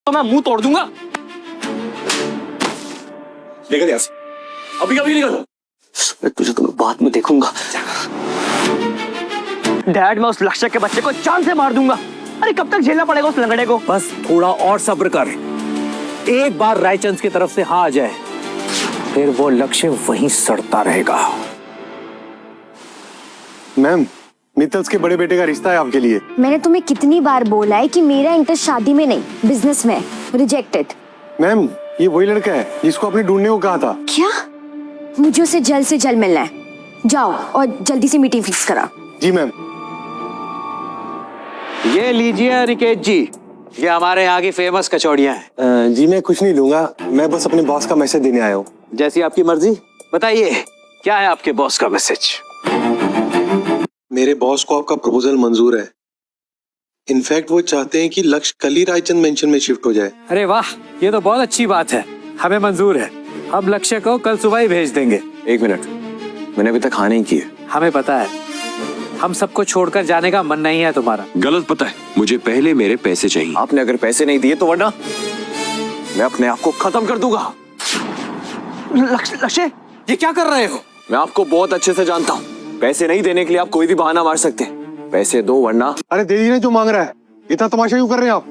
तो मैं मुंह तोड़ दूंगा। निकल यहाँ से, अभी कभी निकल। तुझे तो मैं बाद में देखूंगा। डैड, मैं उस लक्ष्य के बच्चे को जान से मार दूंगा। अरे कब तक झेलना पड़ेगा उस लंगड़े को? बस थोड़ा और सब्र कर, एक बार रायचंद की तरफ से हाँ आ जाए फिर वो लक्ष्य वहीं सड़ता रहेगा। मैम, मित्तल्स के बड़े बेटे का रिश्ता है आपके लिए। मैंने तुम्हें कितनी बार बोला है कि मेरा इंटरेस्ट शादी में नहीं, बिजनेस में। रिजेक्टेड। मैम, ये वही लड़का है जिसको आपने ढूंढने को कहा था। क्या? मुझे उसे जल्द से जल्द मिलना है। जाओ और जल्दी से मीटिंग फिक्स करा। जी मैम। ये लीजिए अनिकेत जी, ये हमारे यहाँ की फेमस कचौड़ियाँ हैं। जी मैं कुछ नहीं लूंगा, मैं बस अपने बॉस का मैसेज देने आया हूँ। जैसी आपकी मर्जी। बताइए क्या है आपके बॉस का मैसेज? मेरे बॉस को आपका प्रपोजल मंजूर है। इनफैक्ट वो चाहते हैं कि लक्ष्य कल ही रायचंद मेंशन में शिफ्ट हो जाए। अरे वाह, ये तो बहुत अच्छी बात है, हमें मंजूर है। हम लक्ष्य को कल सुबह ही भेज देंगे। एक मिनट, मैंने अभी तक हाँ नहीं किए। हमें पता है, हम सबको छोड़कर जाने का मन नहीं है तुम्हारा। गलत पता है, मुझे पहले मेरे पैसे चाहिए। आपने अगर पैसे नहीं दिए तो वरना मैं अपने आप को खत्म कर दूंगा। लक्ष्य, ये क्या कर रहे हो? मैं आपको बहुत अच्छे से जानता हूँ, पैसे नहीं देने के लिए आप कोई भी बहाना मार सकते हैं। पैसे दो वरना। अरे दे दीजिए जो मांग रहा है, इतना तमाशा क्यों कर रहे हैं आप?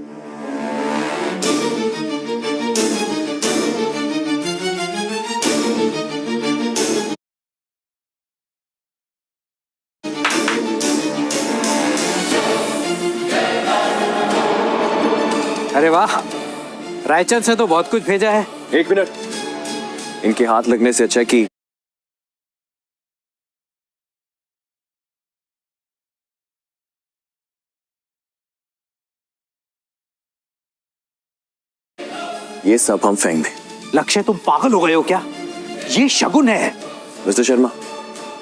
अरे वाह, रायचंद से तो बहुत कुछ भेजा है। एक मिनट, इनके हाथ लगने से अच्छा है कि ये सब हम फेंक दें। लक्ष्य, तुम पागल हो गए हो क्या? ये शगुन है। मिस्टर शर्मा,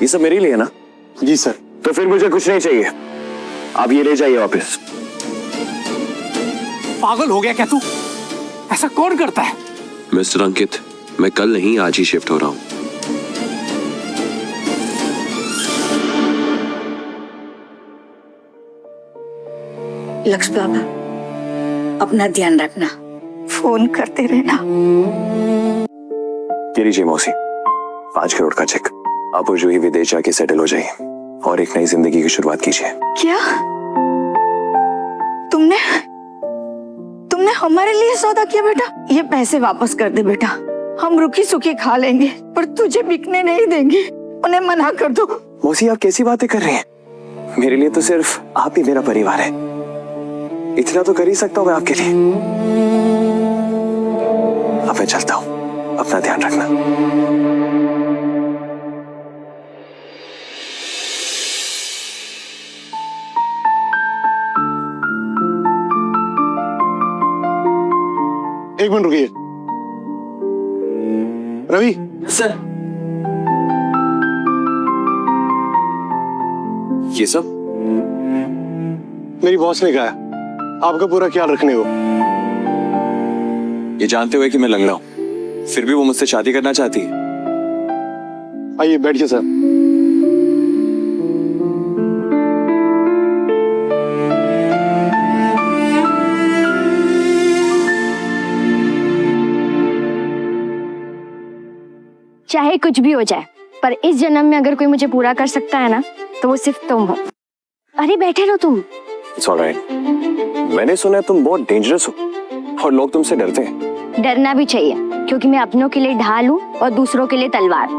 ये सब मेरे लिए है ना? जी सर। तो फिर मुझे कुछ नहीं चाहिए, आप ये ले जाइए वापस। पागल हो गया क्या तू? ऐसा कौन करता है? मिस्टर अंकित, मैं कल नहीं आज ही शिफ्ट हो रहा हूँ। लक्ष्य बाबा, अपना ध्यान रखना, फोन करते रहना। ये लीजिए मौसी, 5 करोड़ का चेक। आप और जूही विदेश जाके सेटल हो जाइए और एक नई जिंदगी की शुरुआत कीजिए। क्या? तुमने हमारे लिए सौदा किया बेटा? ये पैसे वापस कर दे बेटा, हम रुकी सुखी खा लेंगे, पर तुझे बिकने नहीं देंगे। उन्हें मना कर दो। मौसी, आप कैसी बातें कर रही हैं? मेरे लिए तो सिर्फ आप ही मेरा परिवार है, इतना तो कर ही सकता हूँ मैं आपके लिए। अब मैं चलता हूँ, अपना ध्यान रखना। एक मिनट रुकिए। रवि सर। ये सब मेरी बॉस ने कहा आपका पूरा ख्याल रखने को। ये जानते हुए कि मैं लंगड़ा हूँ, फिर भी वो मुझसे शादी करना चाहती है। आइए बैठिए सर। चाहे कुछ भी हो जाए, पर इस जन्म में अगर कोई मुझे पूरा कर सकता है ना, तो वो सिर्फ तुम हो। अरे बैठे रहो तुम। It's all right. मैंने सुना है तुम बहुत डेंजरस हो और लोग तुमसे डरते हैं। डरना भी चाहिए, क्योंकि मैं अपनों के लिए ढाल हूँ और दूसरों के लिए तलवार।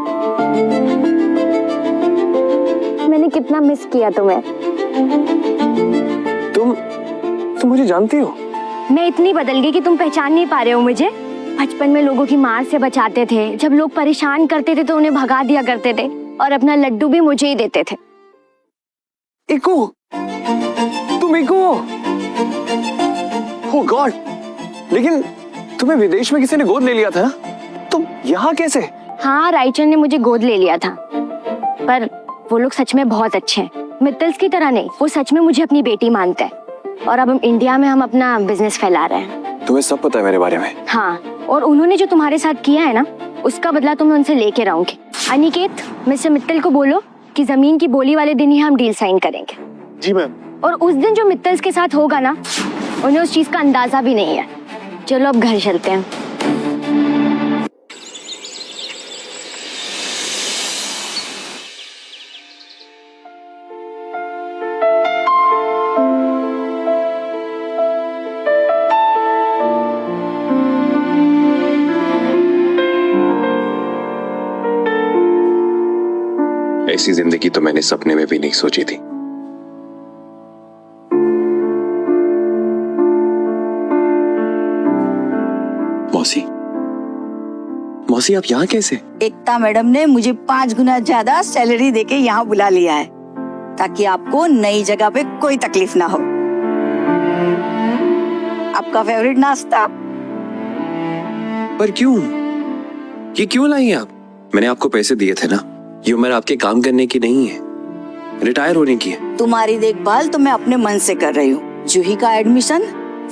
मैंने कितना मिस किया तुम्हें। तुम मुझे जानती हो? मैं इतनी बदल गई कि तुम पहचान नहीं पा रहे हो मुझे। बचपन में लोगों की मार से बचाते थे, जब लोग परेशान करते थे तो उन्हें भगा दिया करते थे, और अपना लड्डू भी मुझे ही देते थे। इको, तुम इको हो? Oh God! लेकिन तुम्हें विदेश में किसी ने गोद ले लिया था ना? तुम यहाँ कैसे? हाँ, रायचंद ने मुझे गोद ले लिया था, पर वो लोग सच में बहुत अच्छे हैं। मित्तल्स की तरह नहीं, वो सच में मुझे अपनी बेटी मानते हैं। और अब हम इंडिया में अपना बिजनेस फैला रहे हैं। तुम्हें सब पता है मेरे बारे में? हाँ, और उन्होंने जो तुम्हारे साथ किया है ना, उसका बदला तो मैं उनसे लेके रहूंगी। अनिकेत, मिस्टर मित्तल को बोलो कि जमीन की बोली वाले दिन ही हम डील साइन करेंगे। जी मैम। और उस दिन जो मित्तल्स के साथ होगा ना, उन्हें उस चीज का अंदाजा भी नहीं है। चलो अब घर चलते हैं। ऐसी जिंदगी तो मैंने सपने में भी नहीं सोची थी। मौसी, मौसी आप यहाँ कैसे? एकता मैडम ने मुझे 5 गुना ज्यादा सैलरी देके यहाँ बुला लिया है ताकि आपको नई जगह पे कोई तकलीफ ना हो। आपका फेवरेट नाश्ता। पर क्यों? ये क्यों लाई आप? मैंने आपको पैसे दिए थे ना, ये उम्र आपके काम करने की नहीं है, रिटायर होने की है। तुम्हारी देखभाल तो मैं अपने मन से कर रही हूँ। जूही का एडमिशन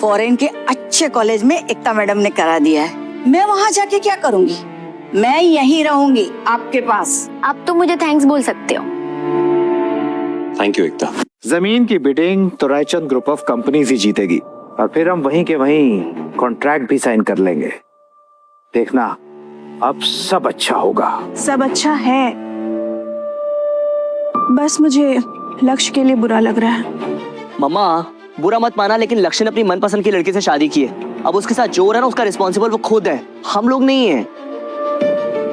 फॉरेन के अच्छे कॉलेज में एकता मैडम ने करा दिया है। मैं वहाँ जाके क्या करूँगी? मैं यहीं रहूंगी आपके पास। आप तो मुझे थैंक्स बोल सकते हो। थैंक यू एकता। जमीन की बिडिंग तो रायचंद ग्रुप ऑफ कंपनीज ही जीतेगी और फिर हम वहीं के वहीं कॉन्ट्रैक्ट भी साइन कर लेंगे। देखना अब सब अच्छा होगा। सब अच्छा है, बस मुझे लक्ष्य के लिए बुरा लग रहा है। मम्मा बुरा मत माना, लेकिन लक्ष्य ने अपनी मनपसंद की लड़की से शादी की है। अब उसके साथ जो हो रहा है ना, उसका रिस्पॉन्सिबल वो खुद है, हम लोग नहीं है।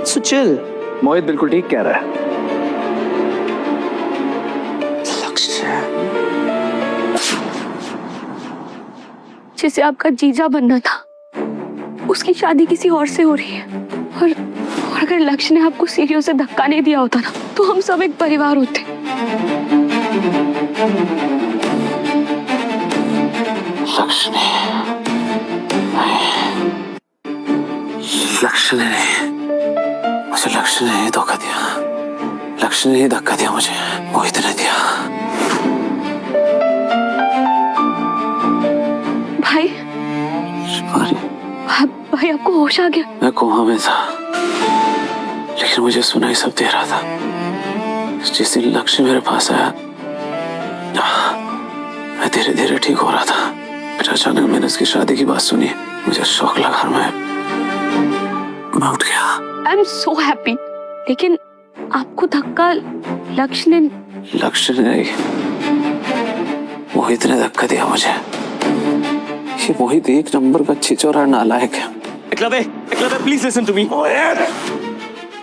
So chill। मोहित बिल्कुल ठीक कह रहा है। जिसे आपका जीजा बनना था, उसकी शादी किसी और से हो रही है। और अगर लक्ष्य ने आपको सीढ़ियों से धक्का नहीं दिया होता ना, तो हम सब एक परिवार होते। लक्ष्य ने धोखा दिया। लक्ष्य ने धक्का दिया मुझे, मोहित ने दिया। भाई, भाई आपको होश आ गया? मैं कोमा में था, लेकिन मुझे सुनाई सब दे रहा था। जिस दिन लक्ष्य मेरे पास आया, मैं धीरे धीरे ठीक हो रहा था। फिर अचानक मैंने उसकी शादी की बात सुनी, मुझे शौक लगा, मैं उठ गया। I am so happy. लेकिन आपको धक्का लक्ष्य ने नहीं, मोहित ने धक्का दिया मुझे। ये मोहित 1 नंबर का छिचोरा नालायक है। Eklavya please listen to me.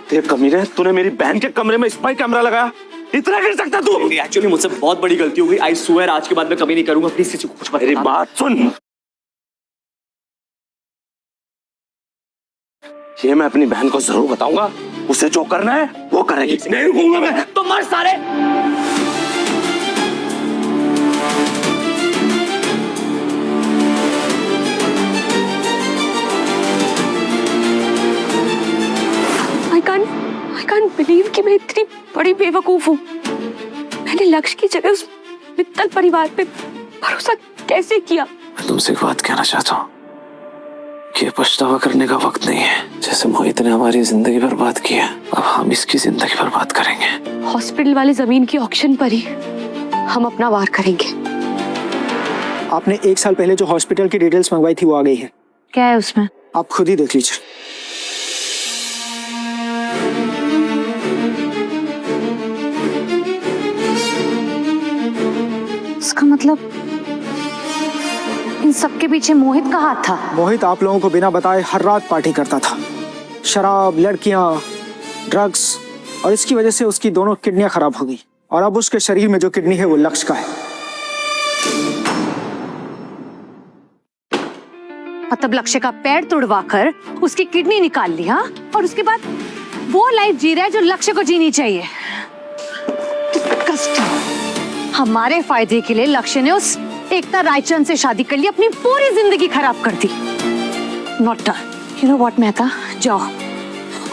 तेरे कमीने, तूने मेरी बहन के कमरे में स्पाई कैमरा लगाया? इतना कर सकता तू? एक्चुअली मुझसे बहुत बड़ी गलती हो गई। आई स्वेयर आज के बाद मैं कभी नहीं करूंगा। प्लीज किसी को कुछ मत। मेरी बात सुन। ये मैं अपनी बहन को जरूर बताऊंगा। उसे जो करना है वो करेगी। नहीं रुकूंगा मैं। तो मर सारे। I can't believe कि मैं इतनी बड़ी बेवकूफ हूँ। मैंने लक्ष्य की जगह उस मित्तल परिवार पे भरोसा कैसे किया? मैं तुमसे एक बात कहना चाहता हूँ कि पछतावा करने का वक्त नहीं है। जैसे मोहित ने हमारी जिंदगी बर्बाद की है, अब हम इसकी जिंदगी बर्बाद करेंगे। हॉस्पिटल वाले जमीन की ऑक्शन पर ही हम अपना वार करेंगे। आपने 1 साल पहले जो हॉस्पिटल की डिटेल्स मंगवाई थी वो आ गई है। क्या है उसमें? आप खुद ही देख लीजिए। इसका मतलब इन सब के पीछे मोहित का हाथ था। मोहित आप लोगों को बिना बताए हर रात पार्टी करता था। शराब, लड़कियां, ड्रग्स, और इसकी वजह से उसकी दोनों किडनियां खराब हो गई। और अब उसके शरीर में जो किडनी है वो लक्ष्य का है। मतलब लक्ष्य का पैर तुड़वा कर उसकी किडनी निकाल लिया और उसके बाद वो लाइफ जी रहा है जो लक्ष्य को जीनी चाहिए। हमारे फायदे के लिए लक्ष्य ने उस एकता रायचंद से शादी कर ली, अपनी पूरी जिंदगी खराब कर दी। Not done. You know what Mehta, जाओ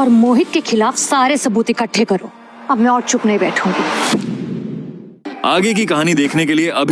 और मोहित के खिलाफ सारे सबूत इकट्ठे करो। अब मैं और चुप नहीं बैठूंगी। आगे की कहानी देखने के लिए अभी